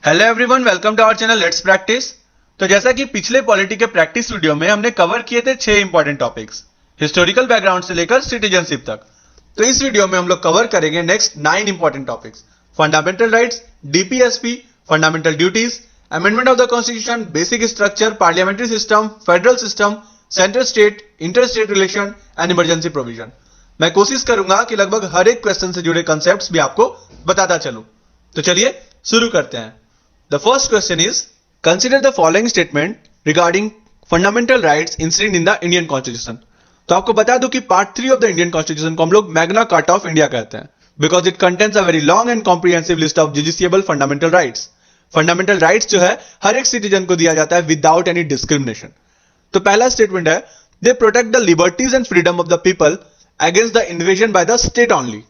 Hello everyone, welcome to our channel let's practice. तो जैसा कि पिछले पॉलिटी के प्रैक्टिस वीडियो में हमने कवर किए थे 6 इंपॉर्टेंट टॉपिक्स, हिस्टोरिकल बैकग्राउंड से लेकर सिटीजनशिप तक। तो इस वीडियो में हम लोग कवर करेंगे next 9 important topics: fundamental rights, DPSP, fundamental duties, amendment of the constitution, basic structure, parliamentary system, federal system, central state, inter state relation and emergency provision. मैं कोशिश करूंगा कि लगभग हर एक क्वेश्चन से जुड़े कंसेप्ट्स भी आपको बताता चलूं। तो चलिए शुरू करते हैं। The first question is, consider the following statement regarding fundamental rights inserted in the Indian Constitution. तो आपको बता दूं कि part 3 of the Indian Constitution को हम लोग मैग्ना कार्टा ऑफ इंडिया कहते हैं, because it contains a very long and comprehensive list of justiciable fundamental rights. Fundamental rights जो है हर एक सिटीजन को दिया जाता है विदाउट एनी डिस्क्रिमिनेशन। तो पहला स्टेटमेंट है, they protect the liberties and freedom of the people against the invasion by the state only.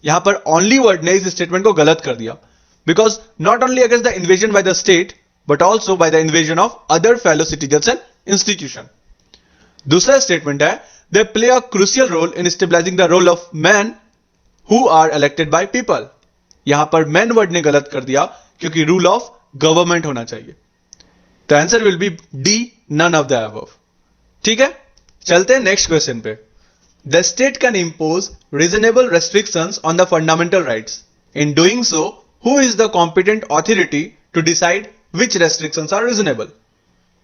यहां पर ओनली वर्ड ने इस स्टेटमेंट को गलत कर दिया, because not only against the invasion by the state but also by the invasion of other fellow citizens and institution. दूसरा statement है, they play a crucial role in stabilizing the role of men who are elected by people. यहां पर men word ने गलत कर दिया क्योंकि rule of government होना चाहिए। तो answer will B D, none of the above। ठीक है, चलते हैं नेक्स्ट क्वेश्चन पे। The state can impose reasonable restrictions on the fundamental rights. In doing so, who is the competent authority to decide which restrictions are reasonable?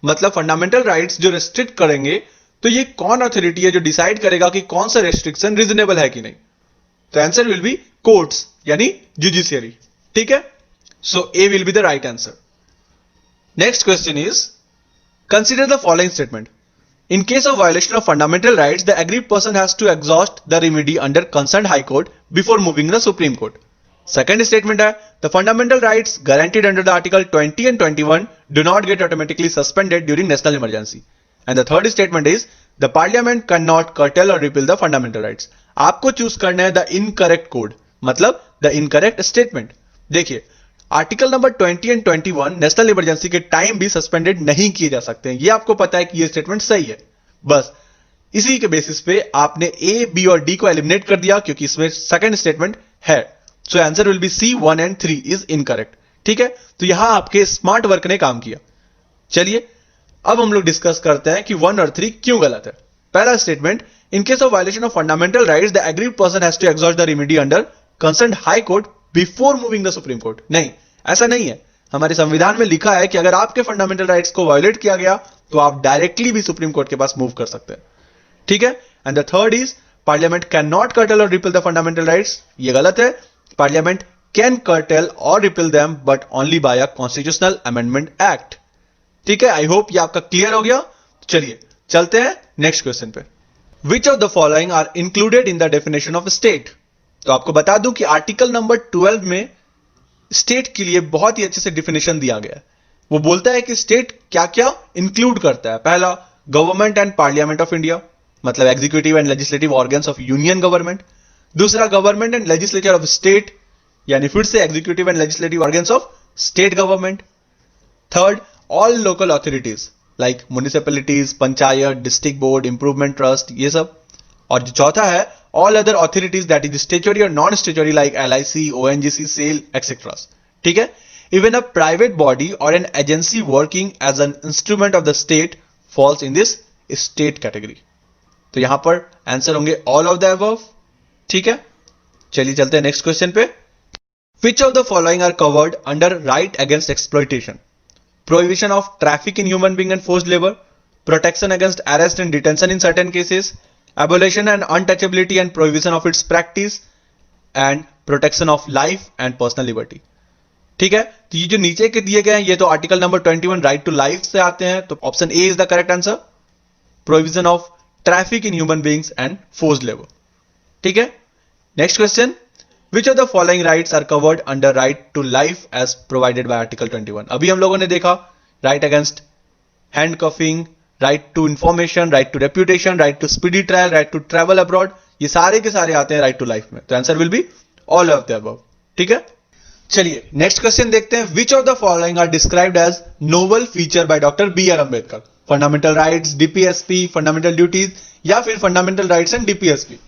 मतलब fundamental rights जो restrict करेंगे तो ये कौन अथॉरिटी है जो डिसाइड करेगा कि कौन सा रेस्ट्रिक्शन रीजनेबल है कि नहीं? तो आंसर विल बी कोर्ट्स यानी जुडिशियरी। ठीक है, so A will be the right answer. Next question is, consider the following statement. In case of violation of fundamental rights, the aggrieved person has to exhaust the remedy under concerned high court before moving the Supreme Court. Second statement है, the fundamental rights guaranteed under the Article 20 and 21 do not get automatically suspended during national emergency. And the third statement is, the Parliament cannot curtail or repeal the fundamental rights. आपको choose करना है the incorrect code, मतलब the incorrect statement। देखिए, article number 20 and 21 national emergency के time भी suspended नहीं किए जा सकते हैं। ये आपको पता है कि ये स्टेटमेंट सही है। बस इसी के बेसिस पे आपने ए, बी और डी को एलिमिनेट कर दिया क्योंकि इसमें सेकंड स्टेटमेंट है। So answer will be C, 1 and 3 is incorrect. ठीक है, तो यहां आपके स्मार्ट वर्क ने काम किया। चलिए अब हम लोग डिस्कस करते हैं कि 1 और 3 क्यों गलत है। पहला statement, in case of violation of fundamental rights the aggrieved person has to exhaust the remedy under concerned High Court before moving the Supreme Court. नहीं, ऐसा नहीं है। हमारे संविधान में लिखा है कि अगर आपके फंडामेंटल राइट्स को वायलेट किया गया तो आप डायरेक्टली भी सुप्रीम कोर्ट के पास मूव कर सकते हैं। ठीक है, and the third is, parliament can not cartel और रिपील द फंडामेंटल राइट्स। ये गलत है। पार्लियामेंट कैन कर्टेल और repeal them but only by a constitutional amendment act. ठीक है, आई होप ये आपका क्लियर हो गया। चलिए चलते हैं नेक्स्ट क्वेश्चन पे। Which of the following are included in the definition of state? तो आपको बता दूं कि आर्टिकल नंबर 12 में स्टेट के लिए बहुत ही अच्छे से डिफिनेशन दिया गया है। वो बोलता है कि स्टेट क्या क्या इंक्लूड करता है। पहला, government and parliament of India, मतलब executive and legislative organs of union government. दूसरा, government and legislature of state, यानी फिर से executive and legislative organs of state government. Third, all local authorities like municipalities, panchayat, district board, improvement trust, ये सब। और जो चौथा है, all other authorities that is statutory or non-statutory like LIC, ONGC, SAIL, etc. ठीक है, even a private body or an agency working as an instrument of the state falls in this state category. तो यहां पर answer होंगे all of the above। ठीक है, चलिए चलते हैं नेक्स्ट क्वेश्चन पे। Which of the following are covered under right against exploitation? Prohibition of traffic in human being and forced labor, protection against arrest and detention in certain cases, abolition and untouchability and prohibition of its practice, and protection of life and personal liberty। ठीक है, तो ये जो नीचे के दिए गए हैं ये तो article number 21 right to life से आते हैं। तो option A is the correct answer, prohibition of traffic in human beings and forced labour. ठीक है, next question, which of the following rights are covered under right to life as provided by article 21? अभी हम लोगों ने देखा right against handcuffing, right to information, right to reputation, right to speedy trial, right to travel abroad, ये सारे के सारे आते हैं राइट टू लाइफ में। तो answer will be all of the above. ठीक है, चलिए नेक्स्ट क्वेश्चन देखते हैं। Which of the following are described as noble feature by doctor B R Ambedkar? Fundamental rights, DPSP, fundamental duties या फिर फंडामेंटल राइट्स एंड डीपीएसपी?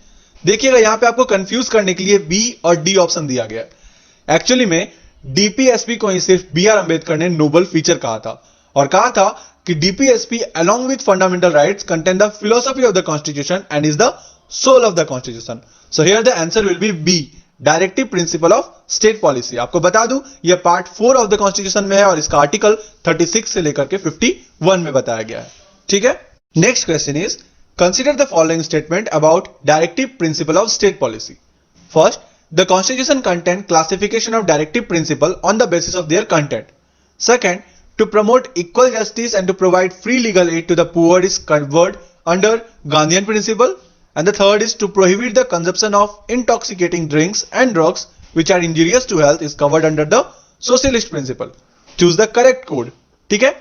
देखिएगा यहां पे आपको कंफ्यूज करने के लिए बी और डी ऑप्शन दिया गया है। एक्चुअली में डीपीएसपी को ही सिर्फ बी आर अंबेडकर ने नोबल फीचर कहा था और कहा था कि DPSP along with fundamental rights contain the philosophy of the constitution and is the soul of the constitution. So here the answer will be B, directive principle of state policy. आपको बता दूं यह पार्ट 4 ऑफ द कॉन्स्टिट्यूशन में है और इसका article 36 से लेकर के 51 में बताया गया है। ठीक है, next question is consider the following statement about directive principle of state policy. First, the constitution contain classification of directive principle on the basis of their content. Second, to promote equal justice and to provide free legal aid to the poor is covered under Gandhian principle. And the third is to prohibit the consumption of intoxicating drinks and drugs which are injurious to health is covered under the socialist principle. Choose the correct code. ठीक है,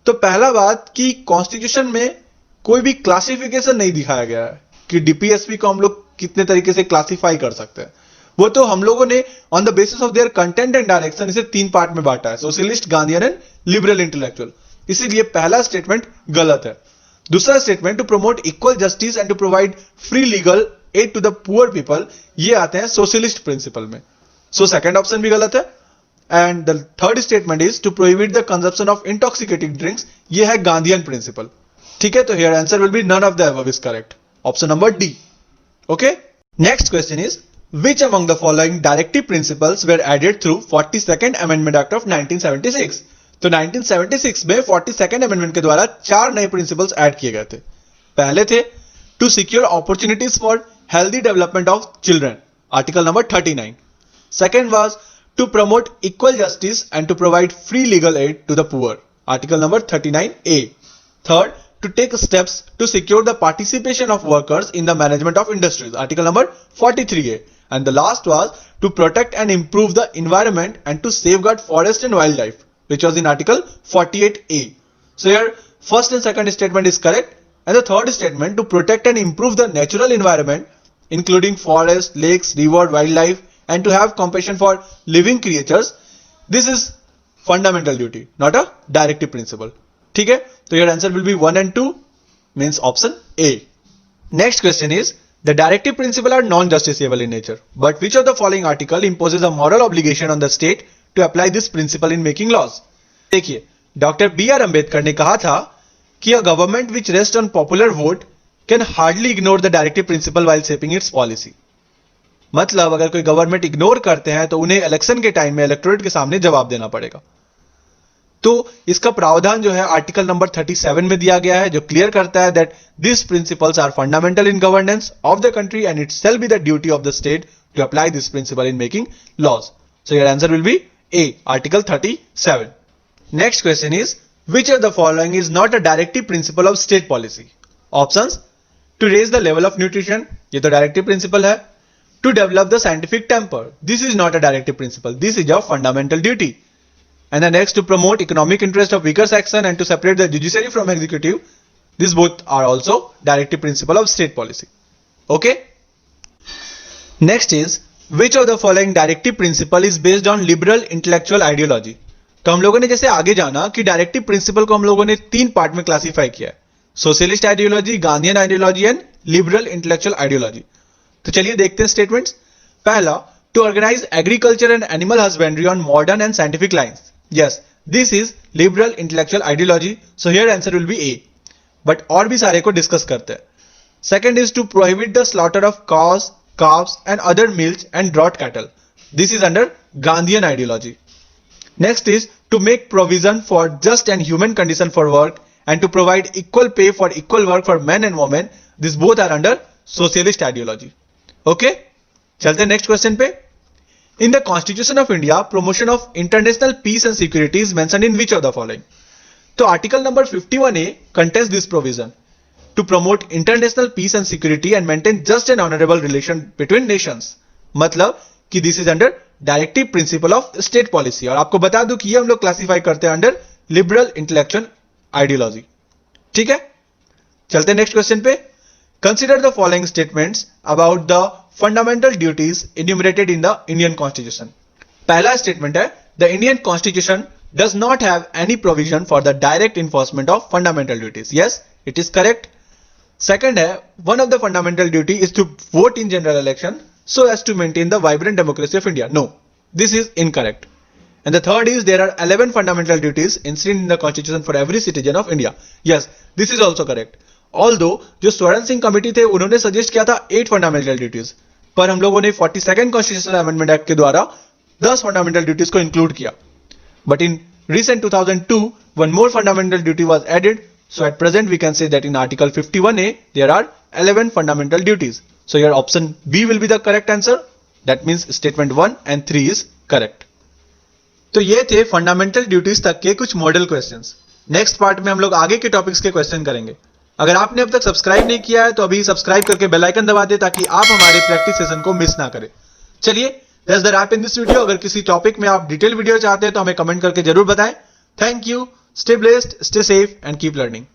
तो पहला बात कि constitution में कोई भी classification नहीं दिखाया गया है कि डीपीएसपी को हम लोग कितने तरीके से क्लासिफाई कर सकते हैं। वो तो हम लोगों ने on the basis of their content and direction इसे 3 पार्ट में बांटा है, socialist, Gandhian and liberal intellectual. इसीलिए पहला स्टेटमेंट गलत है। दूसरा statement to promote equal justice and to provide free legal aid to the poor people, ये आते हैं सोशलिस्ट प्रिंसिपल में। सो सेकंड ऑप्शन भी गलत है। And the third statement is to prohibit the consumption of intoxicating drinks, ये है Gandhian principle. ठीक है, तो here answer will be none of the above is correct, option number D. Okay, next question is which among the following directive principles were added through 42nd Amendment Act of 1976? तो 1976 में 42nd Amendment के द्वारा 4 नए principles add किए गए थे। पहले थे to secure opportunities for healthy development of children, article number 39। Second was to promote equal justice and to provide free legal aid to the poor, article number 39A। Third, to take steps to secure the participation of workers in the management of industries, article number 43A. And the last was to protect and improve the environment and to safeguard forest and wildlife, which was in article 48A. So here first and second statement is correct, and the third statement to protect and improve the natural environment including forest, lakes, river, wildlife and to have compassion for living creatures, this is fundamental duty, not a directive principle. ठीक है, तो your answer will be 1 and 2 means option A. Next question is the directive principle are non-justiciable in nature, but which of the following article imposes a moral obligation on the state to apply this principle in making laws? देखिए, doctor B R Ambedkar ने कहा था कि a government which rests on popular vote can hardly ignore the directive principle while shaping its policy. मतलब अगर कोई government ignore करते हैं तो उन्हें इलेक्शन के टाइम में इलेक्टोरेट के सामने जवाब देना पड़ेगा। तो इसका प्रावधान जो है आर्टिकल नंबर 37 में दिया गया है, जो क्लियर करता है that this principles are fundamental in governance of the country and it shall be the duty of the state to apply this principle in making laws. So your answer will be A, article 37। Next question is which of the following is not a directive principle of state policy? Options, to raise the level of nutrition, ये तो directive principle है। To develop the scientific temper, this is not a directive principal, this is a fundamental duty. And the next, to promote economic interest of weaker section and to separate the judiciary from executive, these both are also directive principle of state policy. Okay, next is which of the following directive principle is based on liberal intellectual ideology? तो हम लोगों ने जैसे आगे जाना कि directive principle को हम लोगों ने 3 पार्ट में क्लासिफाई किया है, socialist ideology, Gandhian ideology and liberal intellectual ideology. तो चलिए देखते हैं स्टेटमेंट्स। पहला, to organise agriculture and animal husbandry on modern and scientific lines, yes, this is liberal intellectual ideology, so here answer will be A. But और भी सारे को discuss करते हैं। Second is to prohibit the slaughter of cows, calves and other milch and draught cattle, this is under Gandhian ideology. Next is to make provision for just and human condition for work and to provide equal pay for equal work for men and women, these both are under socialist ideology. Okay, चलते हैं next question पे। In the Constitution of India, promotion of international peace and security is mentioned in which of the following? तो article number 51A contains this provision to promote international peace and security and maintain just and honorable relation between nations. मतलब कि this is under directive principle of state policy। और आपको बता दूं कि ये हम लोग क्लासिफाई करते हैं अंडर लिबरल इंटेलेक्चुअल आइडियोलॉजी। ठीक है, चलते हैं नेक्स्ट क्वेश्चन पे। Consider the following statements about the fundamental duties enumerated in the Indian constitution. पहला स्टेटमेंट है the Indian constitution does not have any provision for the direct enforcement of fundamental duties, yes it is correct. Second है one of the fundamental duty is to vote in general election so as to maintain the vibrant democracy of India, no this is incorrect. And the third is there are 11 fundamental duties instilled in the constitution for every citizen of India. Yes, this is also correct. Although जो स्वर्ण Singh committee थे उन्होंने suggest किया था 8 fundamental duties, पर हम लोगों ने 42nd कॉन्स्टिट्यूशनल अमेंडमेंट एक्ट के द्वारा 10 फंडामेंटल ड्यूटीज को इंक्लूड किया. But in recent 2002, one more fundamental duty was added. So at present we can say that in Article 51A there are 11 fundamental duties. So your option B will be the correct answer. That means statement 1 and 3 is correct. तो ये थे fundamental duties तक के कुछ model questions. Next part में हम लोग आगे के टॉपिक्स के क्वेश्चन करेंगे. अगर आपने अब तक सब्सक्राइब नहीं किया है तो अभी सब्सक्राइब करके बेल आइकन दबा दे ताकि आप हमारे प्रैक्टिस सेशन को मिस ना करें. चलिए, that's the wrap in this video. अगर किसी टॉपिक में आप डिटेल वीडियो चाहते हैं तो हमें कमेंट करके जरूर बताएं. Thank you. Stay blessed, stay safe and keep learning.